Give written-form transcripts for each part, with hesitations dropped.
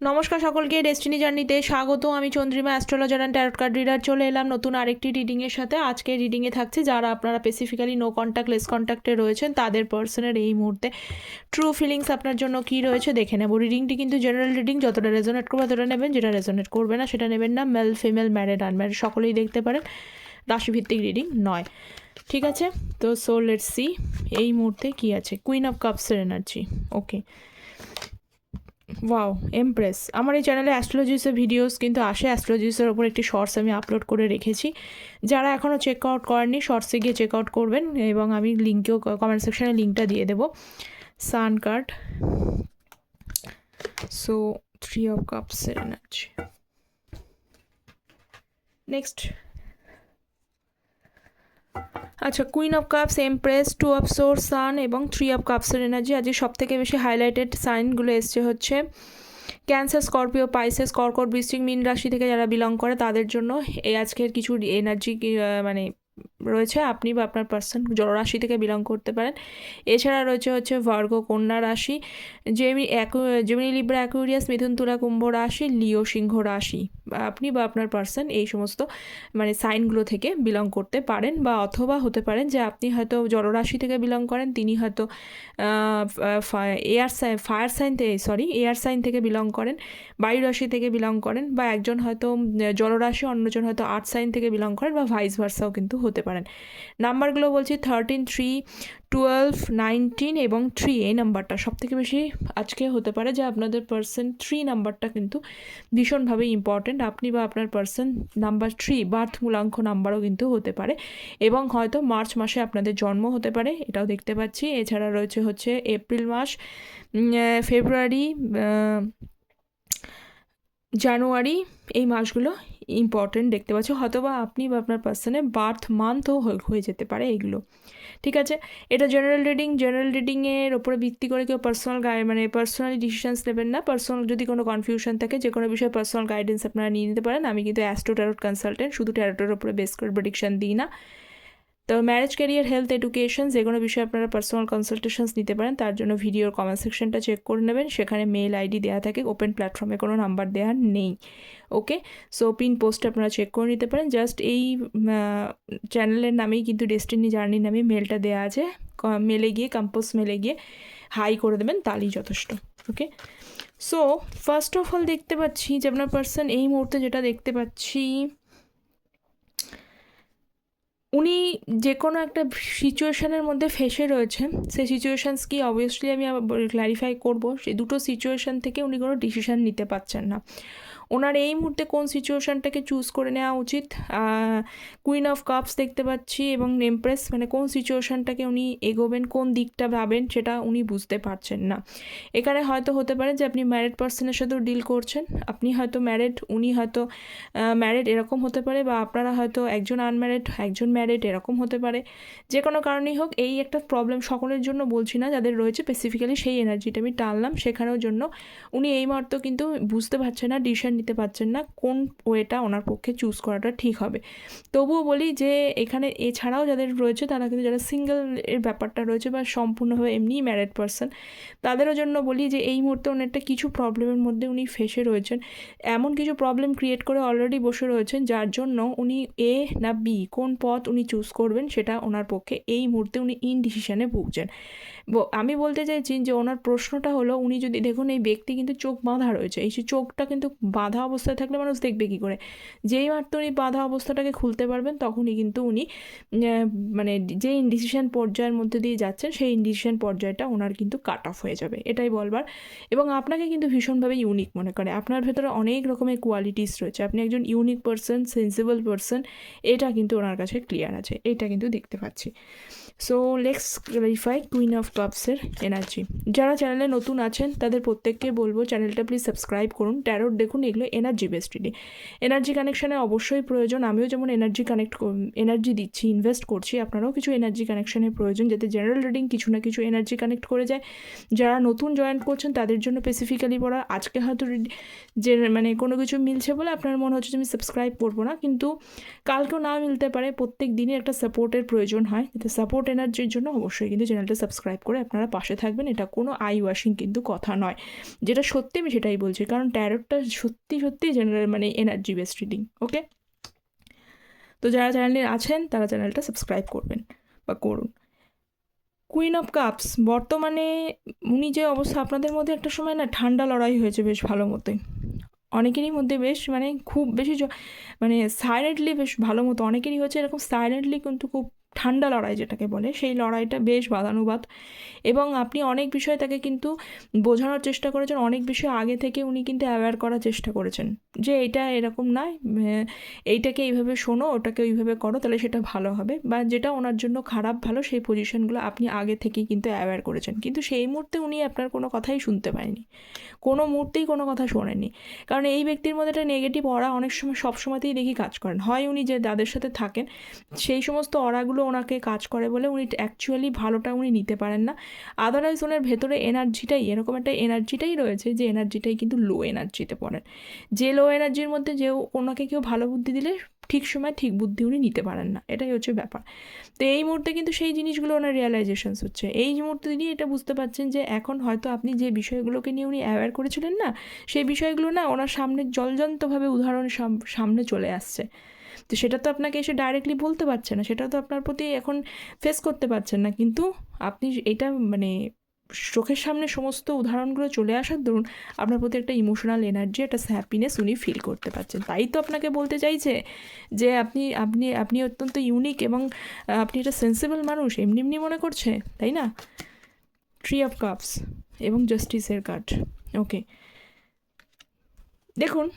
নমস্কার সকলকে, ডেস্টিনি জার্নিতে স্বাগত। আমি Chandrima, astrologer and tarot card reader. চলে এলাম নতুন আরেকটি রিডিংয়ের সাথে। আজকে রিডিংয়ে থাকছে যারা আপনারা স্পেসিফিক্যালি নো কন্ট্যাক্ট লেস কন্ট্যাক্টে রয়েছেন, তাদের পার্সনের এই মুহূর্তে ট্রু ফিলিংস আপনার জন্য কী রয়েছে দেখে নেব। রিডিংটি কিন্তু জেনারেল রিডিং, যতটা রেজোনেট করবে ততটা নেবেন, যেটা রেজোনেট করবে না সেটা নেবেন না। মেল ফিমেল ম্যারিড আনম্যারিড সকলেই দেখতে পারেন, রাশিভিত্তিক রিডিং নয়, ঠিক আছে? তো সো লেটস সি এই মুহূর্তে কী আছে। কুইন অফ কাপসের এনার্জি। Okay, wow, empress. আমার এই চ্যানেলে অ্যাস্ট্রোলজিসের ভিডিওস কিন্তু আসে, অ্যাস্ট্রোলজিসের ওপর একটি শর্টস আমি আপলোড করে রেখেছি। যারা এখনও চেক আউট করেননি, শর্টসে গিয়ে চেক আউট করবেন এবং আমি লিঙ্কেও কমেন্ট সেকশানে লিঙ্কটা দিয়ে দেবো। সান কার্ড, সো 3 অফ কাপসের এনার্জি। নেক্সট, আচ্ছা, queen of cups, empress, 2 of source, sun এবং 3 অফ কাপসের এনার্জি। আজকে সবথেকে বেশি হাইলাইটেড সাইনগুলো এসছে হচ্ছে ক্যান্সার, স্করপিও, পাইসেস, কর্কট, বৃশ্চিক, মীন রাশি থেকে যারা বিলং করে তাদের জন্য এই আজকের কিছু এনার্জি মানে রয়েছে। আপনি বা আপনার পার্সন জলরাশি থেকে বিলং করতে পারেন। এছাড়া রয়েছে হচ্ছে ভার্গ, কন্যা রাশি, জেমিনি, লিব্রা, অ্যাকুয়ারিয়াস, মিথুন, তুলা, কুম্ভ রাশি, লিও, সিংহ রাশি। আপনি বা আপনার পার্সন এই সমস্ত মানে সাইনগুলো থেকে বিলং করতে পারেন, বা অথবা হতে পারেন যে আপনি হয়তো জলরাশি থেকে বিলং করেন, তিনি হয়তো এয়ার সাইন থেকে বিলং করেন, বায়ু রাশি থেকে বিলং করেন, বা একজন হয়তো জলরাশি, অন্যজন হয়তো আর্থ সাইন থেকে বিলং করেন, বা ভাইস ভার্সাও কিন্তু হতে পারেন। নাম্বারগুলো বলছি 13, 3, 12, 19 এবং 3। এই নাম্বারটা সবথেকে বেশি আজকে হতে পারে যে আপনাদের পার্সন 3 নাম্বারটা কিন্তু ভীষণভাবে ইম্পর্ট্যান্ট। আপনি বা আপনার পার্সন নাম্বার 3 বার্থ মূলাঙ্ক নাম্বারও কিন্তু হতে পারে, এবং হয়তো মার্চ মাসে আপনাদের জন্ম হতে পারে, এটাও দেখতে পাচ্ছি। এছাড়া রয়েছে হচ্ছে এপ্রিল মাস, ফেব্রুয়ারি, জানুয়ারি, এই মাসগুলো ইম্পর্টেন্ট দেখতে পাচ্ছি। হয়তো বা আপনি বা আপনার পার্সনের বার্থ মান্থও হয়ে যেতে পারে এইগুলো, ঠিক আছে? এটা জেনারেল রিডিং। জেনারেল রিডিংয়ের ওপরে ভিত্তি করে কেউ পার্সোনালি ডিসিশনস নেবেন না। পার্সোনাল যদি কোনো কনফিউশন থাকে, যে কোনো বিষয়ে পার্সোনাল গাইডেন্স আপনারা নিয়ে নিতে পারেন। আমি কিন্তু অ্যাস্ট্রো ট্যারট কনসালটেন্ট, শুধু ট্যারটের ওপরে বেস করে প্রেডিকশন দিই না। তো ম্যারেজ, ক্যারিয়ার, হেলথ, এডুকেশন যে কোনো বিষয়ে আপনারা পার্সোনাল কনসালটেশনস নিতে পারেন। তার জন্য ভিডিওর কমেন্ট সেকশনটা চেক করে নেবেন, সেখানে মেল আইডি দেওয়া থাকে, ওপেন প্ল্যাটফর্মে কোনো নাম্বার দেওয়া নেই। ওকে, সো পিন পোস্ট আপনারা চেক করে নিতে পারেন। জাস্ট এই চ্যানেলের নামেই কিন্তু ডেস্টিনি জার্নি নামে মেলটা দেওয়া আছে, মেলে গিয়ে কম্পোজ মেলে গিয়ে হাই করে দেবেন, তাহলেই যথেষ্ট। ওকে, সো ফার্স্ট অফ অল দেখতে পাচ্ছি যে আপনার পার্সন এই মুহূর্তে যেটা দেখতে পাচ্ছি, উনি যে কোনো একটা সিচুয়েশানের মধ্যে ফেসে রয়েছেন। সেই সিচুয়েশানস কি অবভিয়াসলি আমি ক্ল্যারিফাই করবো। সেই দুটো সিচুয়েশান থেকে উনি কোনো ডিসিশান নিতে পারছেন না। ওনার এই মুহূর্তে কোন সিচুয়েশানটাকে চুজ করে নেওয়া উচিত, কুইন অফ কাপস দেখতে পাচ্ছি এবং এমপ্রেস, মানে কোন সিচুয়েশানটাকে উনি এগোবেন, কোন দিকটা ভাবেন সেটা উনি বুঝতে পারছেন না। এখানে হয়তো হতে পারে যে আপনি ম্যারিড পার্সনের সাথেও ডিল করছেন, আপনি হয়তো ম্যারিড, উনি হয়তো ম্যারিড, এরকম হতে পারে, বা আপনারা হয়তো একজন আনম্যারিড একজন ম্যারিড, এরকম হতে পারে। যে কোনো কারণেই হোক, এই একটা প্রবলেম সকলের জন্য বলছি না, যাদের রয়েছে স্পেসিফিক্যালি সেই এনার্জিটা আমি টানলাম, সেখানেও জন্য উনি এই মুহূর্তে কিন্তু বুঝতে পারছেন না, ডিসিশন নিতে পারছেন না কোন ওয়েটা ওনার পক্ষে চুজ করাটা ঠিক হবে। তবুও বলি যে এখানে এছাড়াও যাদের রয়েছে, তারা কিন্তু যারা সিঙ্গেল এর ব্যাপারটা রয়েছে, বা সম্পূর্ণভাবে এমনিই ম্যারিড পার্সন, তাদেরও জন্য বলি যে এই মুহূর্তে অনেকটা কিছু প্রবলেমের মধ্যে উনি ফেসে রয়েছেন। এমন কিছু প্রবলেম ক্রিয়েট করে অলরেডি বসে রয়েছেন, যার জন্য উনি এ না বি কোন পথ উনি চুজ করবেন সেটা ওনার পক্ষে এই মুহূর্তে উনি ইনডিসিশনে ভুগছেন। আমি বলতে চাইছি যে ওনার প্রশ্নটা হলো, উনি যদি দেখুন এই ব্যক্তি কিন্তু চোখ বাঁধা রয়েছে, এই চোখটা কিন্তু বাঁধা অবস্থায় থাকলে মানুষ দেখবে কী করে? যেই মাত্র উনি বাঁধা অবস্থাটাকে খুলতে পারবেন, তখনই কিন্তু উনি মানে যে ইনডিসিশন পর্যায়ের মধ্যে দিয়ে যাচ্ছেন, সেই ইনডিসিশন পর্যায়টা ওনার কিন্তু কাট অফ হয়ে যাবে, এটাই বলবার। এবং আপনাকে কিন্তু ভীষণভাবে ইউনিক মনে করে, আপনার ভেতরে অনেক রকমের কোয়ালিটিস রয়েছে, আপনি একজন ইউনিক পার্সন, সেন্সিবল পার্সন, এটা কিন্তু ওনার কাছে ক্লিয়ার আছে, এটা কিন্তু দেখতে পাচ্ছি। So let's clarify queen of কাপসের এনার্জি। যারা চ্যানেলে নতুন আছেন তাদের প্রত্যেককে বলবো চ্যানেলটা প্লিজ সাবস্ক্রাইব করুন। ট্যারোট দেখুন, এগুলো যেগুলো এনার্জি বেসড রিডিং। এনার্জি কানেকশানে অবশ্যই প্রয়োজন, আমিও যেমন এনার্জি দিচ্ছি, ইনভেস্ট করছি, আপনারাও কিছু এনার্জি কানেকশানের প্রয়োজন, যাতে জেনারেল রিডিং কিছু না কিছু এনার্জি কানেক্ট করে যায়। যারা নতুন জয়েন করছেন তাদের জন্য স্পেসিফিক্যালি পড়া। আজকে হয়তো যে মানে কোনো কিছু মিলছে বলে আপনার মনে হচ্ছে যে আমি সাবস্ক্রাইব করবো না, কিন্তু কালকেও না মিলতে পারে। প্রত্যেক দিনই একটা সাপোর্টের প্রয়োজন হয়, যাতে সাপোর্ট এনার্জির জন্য অবশ্যই কিন্তু চ্যানেলটা সাবস্ক্রাইব করে আপনারা পাশে থাকবেন। এটা কোনো আই ওয়াশিং কিন্তু কথা নয়, যেটা সত্যি আমি সেটাই বলছি, কারণ ট্যারোটটা সত্যি সত্যি জেনারেল মানে এনার্জি বেসড রিডিং। ওকে, তো যারা চ্যানেলে আছেন তারা চ্যানেলটা সাবস্ক্রাইব করবেন বা করুন। কুইন অফ কাপস, বর্তমানে উনি যে অবস্থা, আপনাদের মধ্যে একটা সময় না ঠান্ডা লড়াই হয়েছে বেশ ভালো মতোই, অনেকেরই মধ্যে বেশ মানে খুব বেশি মানে সাইলেন্টলি বেশ ভালো মতো অনেকেরই হচ্ছে এরকম সাইলেন্টলি, কিন্তু খুব ঠান্ডা লড়াই যেটাকে বলে, সেই লড়াইটা বেশ বাদানুবাদ। এবং আপনি অনেক বিষয় তাকে কিন্তু বোঝানোর চেষ্টা করেছেন, অনেক বিষয় আগে থেকে উনি কিন্তু অ্যাওয়্যার করার চেষ্টা করেছেন যে এটা এরকম নয়, এইটাকে এইভাবে শোনো, ওটাকে ওইভাবে করো, তাহলে সেটা ভালো হবে, বা যেটা ওনার জন্য খারাপ ভালো সেই পজিশনগুলো আপনি আগে থেকেই কিন্তু অ্যাওয়্যার করেছেন, কিন্তু সেই মুহূর্তে উনি আপনার কোনো কথাই শুনতে পায়নি, কোনো মুহূর্তেই কোনো কথা শোনেননি। কারণ এই ব্যক্তির মধ্যে একটা নেগেটিভ অরা অনেক সময় সব সময়তেই দেখি কাজ করেন, হয় উনি যে যাদের সাথে থাকেন সেই সমস্ত অরাগুলো ওনাকে কাজ করে বলে উনি অ্যাকচুয়ালি ভালোটা উনি নিতে পারেন না। আদারওয়াইজ ওনার ভেতরে এনার্জিটাই এরকম একটা এনার্জিটাই রয়েছে, যে এনার্জিটাই কিন্তু লো এনার্জিতে পড়েন, যে লো এনার্জির মধ্যে যে ওনাকে কেউ ভালো বুদ্ধি দিলে ঠিক সময় ঠিক বুদ্ধি উনি নিতে পারেন না, এটাই হচ্ছে ব্যাপার। তো এই মুহূর্তে কিন্তু সেই জিনিসগুলো ওনার রিয়েলাইজেশনস হচ্ছে, এই মুহূর্তে তিনি এটা বুঝতে পারছেন যে এখন হয়তো আপনি যে বিষয়গুলোকে নিয়ে উনি অ্যাওয়্যার করেছিলেন না, সেই বিষয়গুলো না ওনার সামনে জলজন্তভাবে উদাহরণ সামনে চলে আসছে। তো সেটা তো আপনাকে এসে ডাইরেক্টলি বলতে পারছে না, সেটা তো আপনার প্রতি এখন ফেস করতে পারছেন না, কিন্তু আপনি এটা মানে চোখের সামনে সমস্ত উদাহরণগুলো চলে আসার দরুন আপনার প্রতি একটা ইমোশনাল এনার্জি, একটা হ্যাপিনেস উনি ফিল করতে পারছেন। তাই তো আপনাকে বলতে চাইছে যে আপনি আপনি আপনি অত্যন্ত ইউনিক এবং আপনি একটা সেন্সিবল মানুষ, এমনি এমনি মনে করছে, তাই না? ট্রি অফ কাপস এবং জাস্টিসের কার্ড। ওকে, দেখুন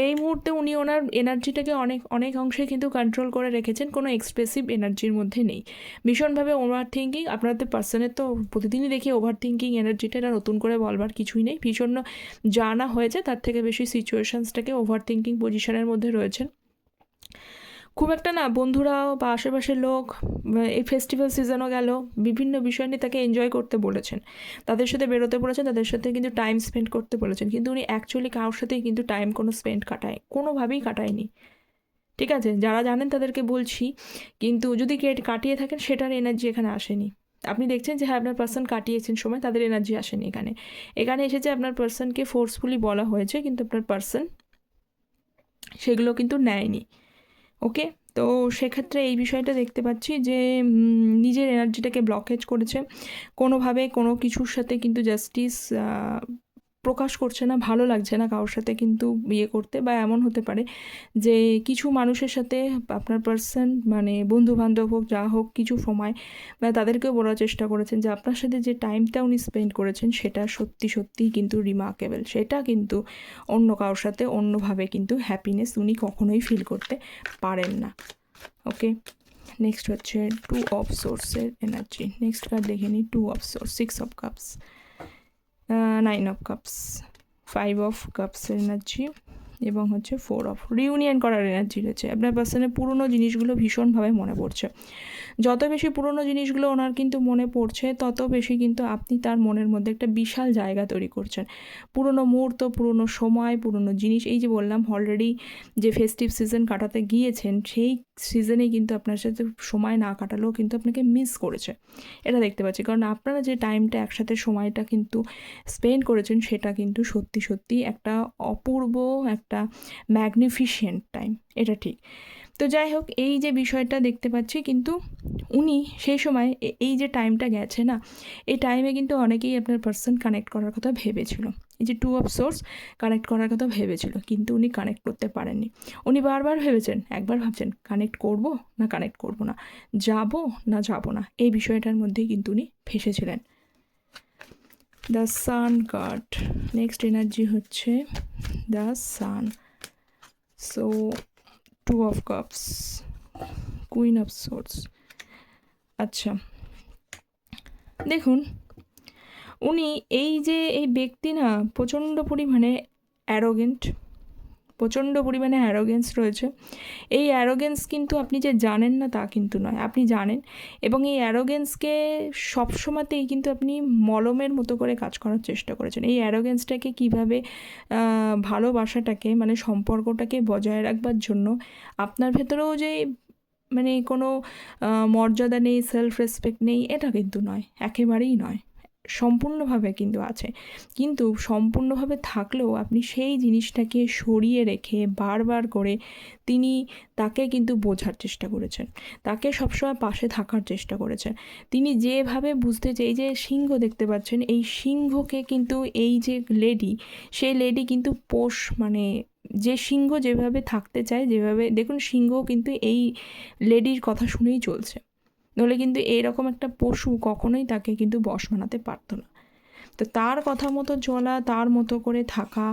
এই মুহূর্তে উনি ওনার এনার্জিটাকে অনেক অনেক অংশে কিন্তু কন্ট্রোল করে রেখেছেন, কোনো এক্সপ্রেসিভ এনার্জির মধ্যে নেই, ভীষণভাবে ওভার থিঙ্কিং। আপনাদের পার্সনের তো প্রতিদিনই দেখি ওভার থিঙ্কিং এনার্জিটা, এটা নতুন করে বলবার কিছুই নেই, ভীষণ জানা হয়েছে, তার থেকে বেশি সিচুয়েশানসটাকে ওভার থিঙ্কিং পজিশনের মধ্যে রয়েছেন। খুব একটা না বন্ধুরাও বা আশেপাশের লোক, এই ফেস্টিভ্যাল সিজনও গেল, বিভিন্ন বিষয় নিয়ে তাকে এনজয় করতে বলেছেন, তাদের সাথে বেরোতে বলেছেন, তাদের সাথে কিন্তু টাইম স্পেন্ড করতে বলেছেন, কিন্তু উনি অ্যাকচুয়ালি কারোর সাথেই কিন্তু টাইম কোনো স্পেন্ড কোনোভাবেই কাটায়নি। ঠিক আছে, যারা জানেন তাদেরকে বলছি, কিন্তু যদি কাটিয়ে থাকেন সেটার এনার্জি এখানে আসেনি। আপনি দেখছেন যে হ্যাঁ আপনার পার্সন কাটিয়েছেন সময়, তাদের এনার্জি আসেনি এখানে, এখানে এসেছে আপনার পার্সনকে ফোর্সফুলি বলা হয়েছে, কিন্তু আপনার পার্সন সেগুলো কিন্তু নেয়নি। ওকে, তো সেক্ষেত্রে এই বিষয়টা দেখতে পাচ্ছি যে নিজের এনার্জিটাকে ব্লকেজ করেছে, কোনোভাবে কোনো কিছুর সাথে কিন্তু জাস্টিস প্রকাশ করছে না, ভালো লাগছে না কারোর সাথে কিন্তু বিয়ে করতে, বা এমন হতে পারে যে কিছু মানুষের সাথে আপনার পার্সন মানে বন্ধু বান্ধব হোক যা হোক কিছু সময় বা তাদেরকেও বলার চেষ্টা করেছেন যে আপনার সাথে যে টাইমটা উনি স্পেন্ড করেছেন সেটা সত্যি সত্যিই কিন্তু রিমার্কেবল, সেটা কিন্তু অন্য কারোর সাথে অন্যভাবে কিন্তু হ্যাপিনেস উনি কখনোই ফিল করতে পারেন না। ওকে, নেক্সট হচ্ছে টু অফ সোর্সের এনার্জি। নেক্সট কার্ড দেখে নিই, two of source, 6 of cups, 9 of cups, 5 of কাপসের এনার্জি, এবং হচ্ছে 4 অফ রিউনিয়ন করার এনার্জি রয়েছে। আপনার পার্সনের পুরনো জিনিসগুলো ভীষণভাবে মনে পড়ছে, যত বেশি পুরনো জিনিসগুলো ওনার কিন্তু মনে পড়ছে তত বেশি কিন্তু আপনি তার মনের মধ্যে একটা বিশাল জায়গা তৈরি করছেন। পুরনো মুহূর্ত, পুরনো সময়, পুরনো জিনিস, এই যে বললাম অলরেডি যে ফেস্টিভ সিজন কাটাতে গিয়েছেন সেই সিজনে কিন্তু আপনার সাথে সময় না কাটালেও কিন্তু আপনাকে মিস করেছে, এটা দেখতে পাচ্ছি। কারণ আপনারা যে টাইমটা একসাথে সময়টা কিন্তু স্পেন্ড করেছেন সেটা কিন্তু সত্যি সত্যি একটা অপূর্ব, একটা ম্যাগনিফিসেন্ট টাইম, এটা ঠিক। তো যাই হোক, এই যে বিষয়টা দেখতে পাচ্ছি, কিন্তু উনি সেই সময় এই যে টাইমটা গেছে না, এই টাইমে কিন্তু অনেকেই আপনার পার্সন কানেক্ট করার কথা ভেবেছিল, এই যে টু অফ সোর্স কানেক্ট করার কথা ভেবেছিল, কিন্তু উনি কানেক্ট করতে পারেননি। উনি বারবার ভেবেছেন, একবার ভাবছেন কানেক্ট করব না কানেক্ট করব না, যাব না যাব না, এই বিষয়টার মধ্যেই কিন্তু উনি ফেসেছিলেন। The sun card, next energy হচ্ছে the sun. So two of cups, queen of source. আচ্ছা, দেখুন উনি এই যে এই ব্যক্তি না প্রচণ্ড পরিমাণে অ্যারোগেন্ট, প্রচণ্ড পরিমাণে অ্যারোগেন্স রয়েছে। এই অ্যারোগেন্স কিন্তু আপনি যে জানেন না তা কিন্তু নয়, আপনি জানেন, এবং এই অ্যারোগেন্সকে সবসময়তেই কিন্তু আপনি মলমের মতো করে কাজ করার চেষ্টা করেছেন। এই অ্যারোগেন্সটাকে কীভাবে ভালোবাসাটাকে মানে সম্পর্কটাকে বজায় রাখবার জন্য আপনার ভেতরেও যে মানে কোনো মর্যাদা নেই, সেলফ রেসপেক্ট নেই, এটা কিন্তু নয়, একেবারেই নয়, সম্পূর্ণভাবে কিন্তু আছে। কিন্তু সম্পূর্ণভাবে থাকলেও আপনি সেই জিনিসটাকে সরিয়ে রেখে বারবার করে তাকে কিন্তু বোঝার চেষ্টা করেছেন, তাকে সবসময় পাশে থাকার চেষ্টা করেছেন। তিনি যেভাবে বুঝতে চাই, যে সিংহ দেখতে পাচ্ছেন, এই সিংহকে কিন্তু এই যে লেডি, সেই লেডি কিন্তু মানে যে সিংহ যেভাবে থাকতে চায়, যেভাবে দেখুন সিংহ কিন্তু এই লেডির কথা শুনেই চলছে, নইলে কিন্তু এইরকম একটা পশু কখনোই তাকে কিন্তু বশ বানাতে পারতো না। তো তার কথা মতো চলা, তার মতো করে থাকা,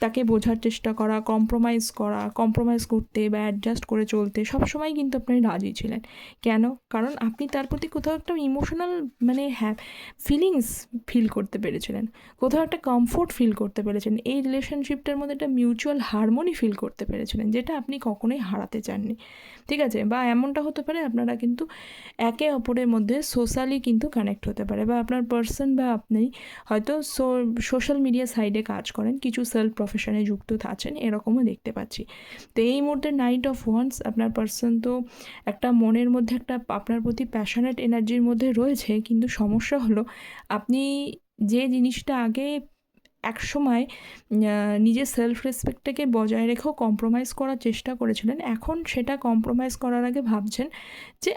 তাকে বোঝার চেষ্টা করা, কম্প্রোমাইজ করতে বা অ্যাডজাস্ট করে চলতে সবসময় কিন্তু আপনি রাজি ছিলেন। কেন? কারণ আপনি তার প্রতি কোথাও একটা ইমোশনাল মানে ফিলিংস ফিল করতে পেরেছিলেন, কোথাও একটা কমফোর্ট ফিল করতে পেরেছেন, এই রিলেশনশিপটার মধ্যে একটা মিউচুয়াল হারমোনি ফিল করতে পেরেছিলেন, যেটা আপনি কখনোই হারাতে চাননি। ঠিক আছে? বা এমনটা হতে পারে আপনারা কিন্তু একে অপরের মধ্যে সোশ্যালি কিন্তু কানেক্ট হতে পারে, বা আপনার পার্সন বা আপনি হয়তো সোশ্যাল মিডিয়া সাইডে কাজ করেন, কিছু সেলফ প্রফেশনে যুক্ত আছেন, এরকমও দেখতে পাচ্ছি। তো এই মুহূর্তে নাইট অফ ওয়ান্স আপনার পার্সন তো একটা মনের মধ্যে একটা আপনার প্রতি প্যাশনেট এনার্জির মধ্যে রয়েছে, কিন্তু সমস্যা হলো আপনি যে জিনিসটা আগে একসময় নিজের সেলফ রেসপেক্টটাকে বজায় রেখেও কম্প্রোমাইজ করার চেষ্টা করেছিলেন, এখন সেটা কম্প্রোমাইজ করার আগে ভাবছেন যে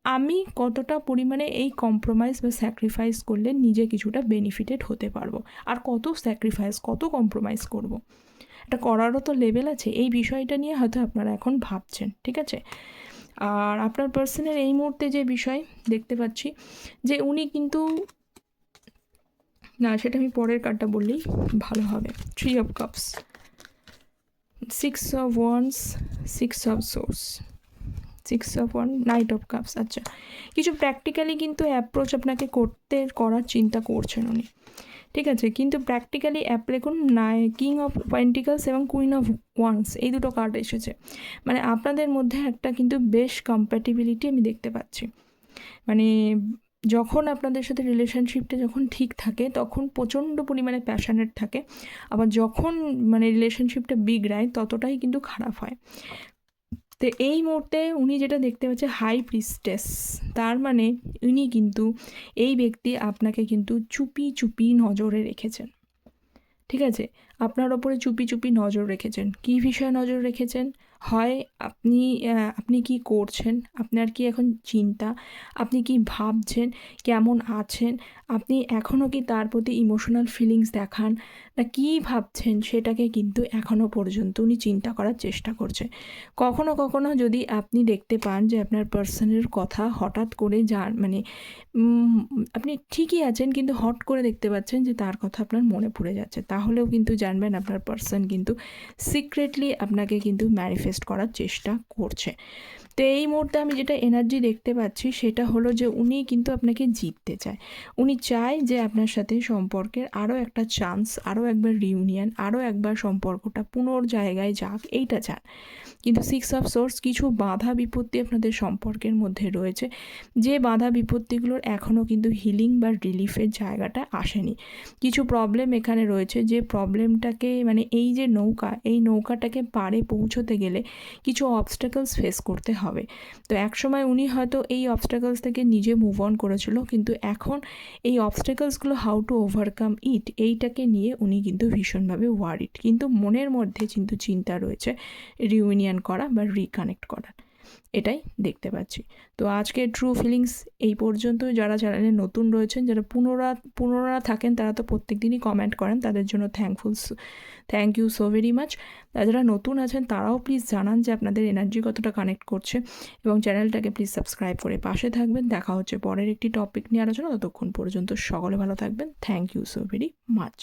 আমি কতটা পরিমাণে এই কম্প্রোমাইজ বা স্যাক্রিফাইস করলে নিজে কিছুটা বেনিফিটেড হতে পারবো, আর কত স্যাক্রিফাইস, কত কম্প্রোমাইজ করব। এটা করারও তো লেভেল আছে, এই বিষয়টা নিয়ে হয়তো আপনারা এখন ভাবছেন। ঠিক আছে? আর আপনার পার্সনের এই মুহূর্তে যে বিষয় দেখতে পাচ্ছি, যে উনি কিন্তু না, সেটা আমি পরের কার্ডটা বললেই ভালো হবে। 3 of Cups, 6 of Wands, 6 of Swords, 6 of Wands, Knight of Cups। আচ্ছা, কিছু প্র্যাকটিক্যালি কিন্তু অ্যাপ্রোচ আপনাকে করার চিন্তা করছেন উনি। ঠিক আছে? কিন্তু প্র্যাকটিক্যালি দেখুন, কিং অফ পেন্টিকলস এবং কুইন অফ ওয়ান্স, এই দুটো কার্ড এসেছে। মানে আপনাদের মধ্যে একটা কিন্তু বেশ কম্প্যাটিবিলিটি আমি দেখতে পাচ্ছি। মানে যখন আপনাদের সাথে রিলেশনশিপটা যখন ঠিক থাকে তখন প্রচণ্ড পরিমাণে প্যাশনেট থাকে, আবার যখন মানে রিলেশনশিপটা বিগড়ায় ততটাই কিন্তু খারাপ হয়। তো এই মুহূর্তে উনি যেটা দেখতে পাচ্ছে হাই প্রিস্টেস, তার মানে উনি কিন্তু এই ব্যক্তি আপনাকে কিন্তু চুপি চুপি নজরে রেখেছেন। ঠিক আছে? আপনার ওপরে চুপি চুপি নজর রেখেছেন। কী বিষয়ে নজর রেখেছেন? হয় আপনি কি করছেন, আপনার কি এখন চিন্তা, আপনি কি ভাবছেন, কেমন আছেন, আপনি এখনও কি তার প্রতি ইমোশনাল ফিলিংস দেখান, না কী ভাবছেন, সেটাকে কিন্তু এখনও পর্যন্ত উনি চিন্তা করার চেষ্টা করছে। কখনো কখনো যদি আপনি দেখতে পান যে আপনার পার্সনের কথা হঠাৎ করে মানে আপনি ঠিকই আছেন, কিন্তু হট করে দেখতে পাচ্ছেন যে তার কথা আপনার মনে পড়ে যাচ্ছে, তাহলেও কিন্তু জানবেন আপনার পার্সন কিন্তু সিক্রেটলি আপনাকে কিন্তু ম্যানিফেস্ট করার চেষ্টা করছে। তো এই মুহূর্তে আমি যেটা এনার্জি দেখতে পাচ্ছি সেটা হলো যে উনি কিন্তু আপনাকে জিততে চায়। উনি চায় যে আপনার সাথে সম্পর্কের আরও একটা চান্স, আরও একবার রিউনিয়ন, আরও একবার সম্পর্কটা জায়গায় যাক, এইটা চান। কিন্তু 6 অফ সোর্স, কিছু বাধা বিপত্তি আপনাদের সম্পর্কের মধ্যে রয়েছে, যে বাধা বিপত্তিগুলোর এখনও কিন্তু হিলিং বা রিলিফের জায়গাটা আসেনি। কিছু প্রবলেম এখানে রয়েছে, যে প্রবলেমটাকে মানে এই যে এই নৌকাটাকে পাড়ে পৌঁছতে গেলে কিছু অবস্টাকলস ফেস করতে হবে। তো একসময় উনি হয়তো এই অবস্টাকলস থেকে নিজে মুভ অন করেছিল, কিন্তু এখন এই অবস্টাকলসগুলো হাউ টু ওভারকাম এইটাকে নিয়ে উনি কিন্তু ভীষণভাবে ওয়ারিড, কিন্তু মনের মধ্যে কিন্তু চিন্তা রয়েছে রিউনিয়ন করা বা রিকানেক্ট করা, এটাই দেখতে পাচ্ছি। তো আজকে ট্রু ফিলিংস এই পর্যন্ত। যারা চ্যানেলে নতুন রয়েছেন, যারা পুনরা থাকেন, তারা তো প্রত্যেক দিনই কমেন্ট করেন, তাদের জন্য thank you so very much. যারা নতুন আছেন তারাও প্লিজ জানান যে আপনাদের এনার্জি কতটা কানেক্ট করছে, এবং চ্যানেলটাকে প্লিজ সাবস্ক্রাইব করে পাশে থাকবেন। দেখা হচ্ছে পরের একটি টপিক নিয়ে আলোচনা, ততক্ষণ পর্যন্ত সকলে ভালো থাকবেন। Thank you so very much.